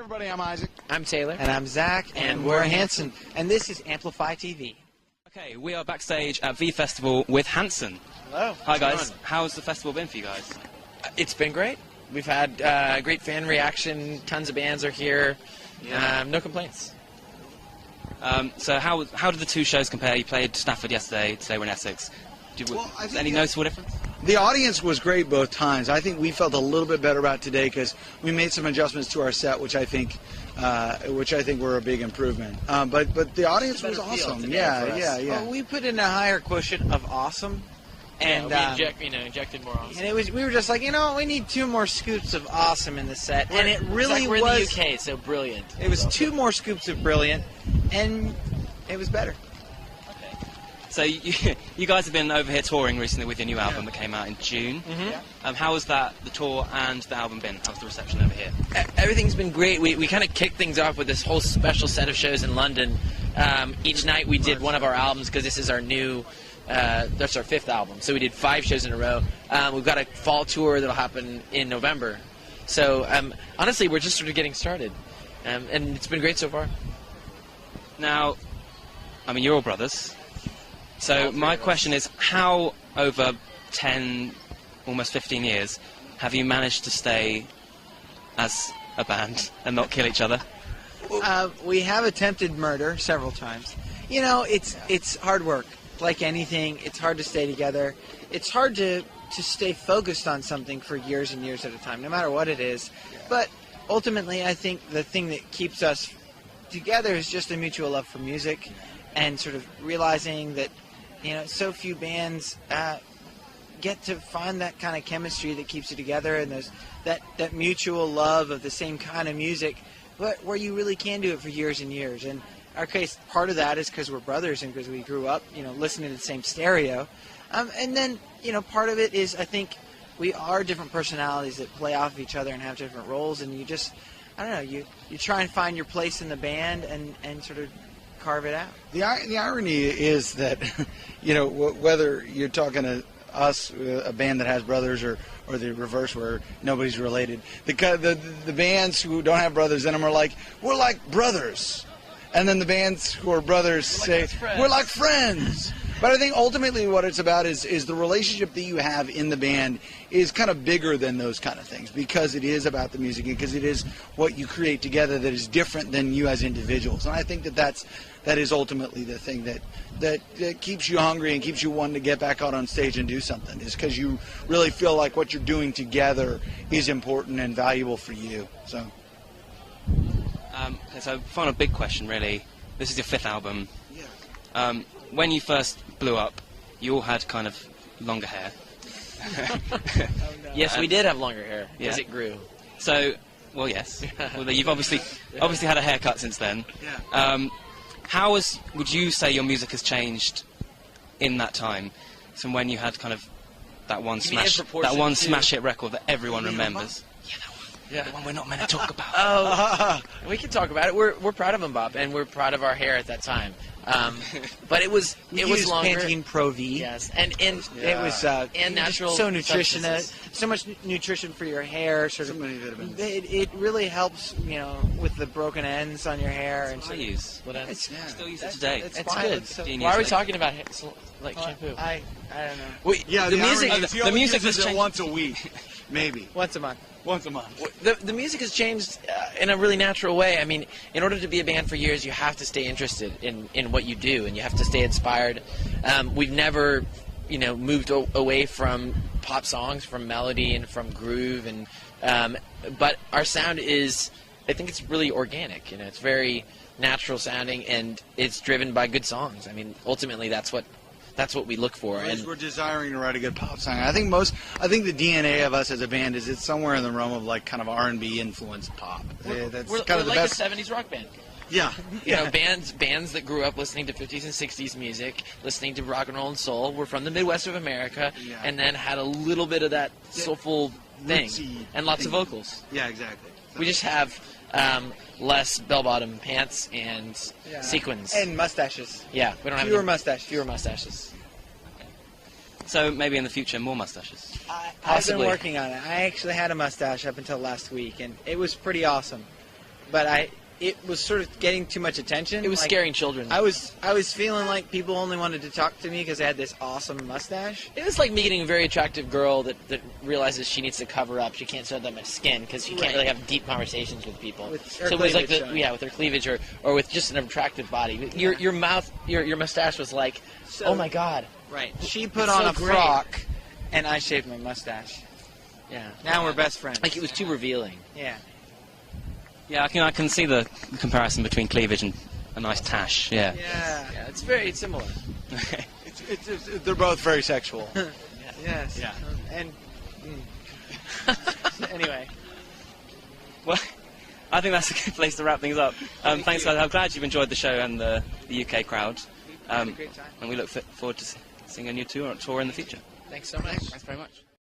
everybody, I'm Isaac. I'm Taylor. And I'm Zach. And we're Hanson. And this is Amplify TV. Okay, we are backstage at V Festival with Hanson. Hello. Hi guys, how's the festival been for you guys? It's been great. We've had great fan reaction. Tons of bands are here. No complaints. So how did the two shows compare? You played Stafford yesterday, today we're in Essex. Any noticeable difference? The audience was great both times. I think we felt a little bit better about today because we made some adjustments to our set, which I think were a big improvement. But the audience was awesome. Yeah. Well, we put in a higher quotient of awesome. And we injected more awesome. And we were just like, we need 2 more scoops of awesome in the set. And it really we're was. in the UK, so brilliant. It was 2 more scoops of brilliant, and it was better. So you guys have been over here touring recently with your new album that came out in June. Mm-hmm. How was the tour and the album been? How's the reception over here? Everything's been great. We kind of kicked things off with this whole special set of shows in London. Each night we did one of our albums because this is our new. That's our 5th album. So we did 5 shows in a row. We've got a fall tour that'll happen in November. So honestly, we're just sort of getting started, and it's been great so far. Now, you're all brothers. So my question is, how over 10, almost 15 years, have you managed to stay as a band and not kill each other? We have attempted murder several times. It's hard work. Like anything, it's hard to stay together. It's hard to stay focused on something for years and years at a time, no matter what it is. But ultimately, I think the thing that keeps us together is just a mutual love for music and sort of realizing that, so few bands get to find that kind of chemistry that keeps you together, and there's that mutual love of the same kind of music, but where you really can do it for years and years. And our case, part of that is because we're brothers and because we grew up, listening to the same stereo. And then, part of it is I think we are different personalities that play off of each other and have different roles, and you just, you try and find your place in the band and sort of carve it out. The irony is that, whether you're talking to us, a band that has brothers, or the reverse where nobody's related, the bands who don't have brothers in them are like, we're like brothers. And then the bands who are brothers say, we're like friends. But I think ultimately what it's about is the relationship that you have in the band is kind of bigger than those kind of things, because it is about the music, because it is what you create together that is different than you as individuals. And I think that is ultimately the thing that keeps you hungry and keeps you wanting to get back out on stage and do something, is because you really feel like what you're doing together is important and valuable for you. So final big question, really. This is your 5th album. Yeah. When you first blew up, you all had kind of longer hair. Yes, we did have longer hair as Yeah. it grew. So, well, yes. Well, you've obviously had a haircut since then. Yeah. Would you say your music has changed in that time, from when you had kind of that one smash hit record that everyone remembers? Yeah. The one we're not meant to talk about. We can talk about it. We're proud of them, Bob, and we're proud of our hair at that time. But it was longer. Pantene Pro V. Yes, and it was and natural so nutrition, substances. so much nutrition for your hair. So many vitamins. It really helps, with the broken ends on your hair. That's what I use. I still use it today. It's It's fine. good. So, Why are we talking about shampoo? I don't know. Well, Yeah, the music. the music has has changed. once a week, maybe. Once a month. Once a month. The music has changed in a really natural way. I mean, in order to be a band for years, you have to stay interested in what you do, and you have to stay inspired. We've never, moved away from pop songs, from melody and from groove, and but our sound is, I think it's really organic. It's very natural sounding, and it's driven by good songs. I mean, ultimately, that's what we look for. We're desiring to write a good pop song. I think the DNA of us as a band is it's somewhere in the realm of like kind of R&B influenced pop. That's We're kind of the like best. a 70s rock band. Yeah. Bands that grew up listening to 50s and 60s music, listening to rock and roll and soul, were from the Midwest of America, and then had a little bit of that soulful thing, and lots of vocals. Yeah, exactly. We just have less bell-bottom pants and sequins. And mustaches. Yeah, we don't have Fewer any- mustaches. Fewer mustaches. So maybe in the future, more mustaches. I've been Possibly. working on it. I actually had a mustache up until last week, and it was pretty awesome. but it was sort of getting too much attention. It was Like, scaring children. I was feeling like people only wanted to talk to me because I had this awesome mustache. It was like meeting a very attractive girl that realizes she needs to cover up. She can't show that much skin because she can't Right. really have deep conversations with people. With So her it was like cleavage showing. with her cleavage or with just an attractive body. Your mouth, your mustache was like, So- oh my god. Right. She put It's on so a great. frock, and I shaved my mustache. Yeah. Now we're best friends. Like it was too revealing. Yeah. Yeah, I can see the comparison between cleavage and a nice tash. Yeah. Yeah. Yeah, it's very similar. They're both very sexual. Yes. Yeah. And anyway, Well, I think that's a good place to wrap things up. Thanks, guys. I'm glad you've enjoyed the show and the UK crowd. had a great time. And we look forward to seeing a new tour in the future. Thanks so much. Thanks very much.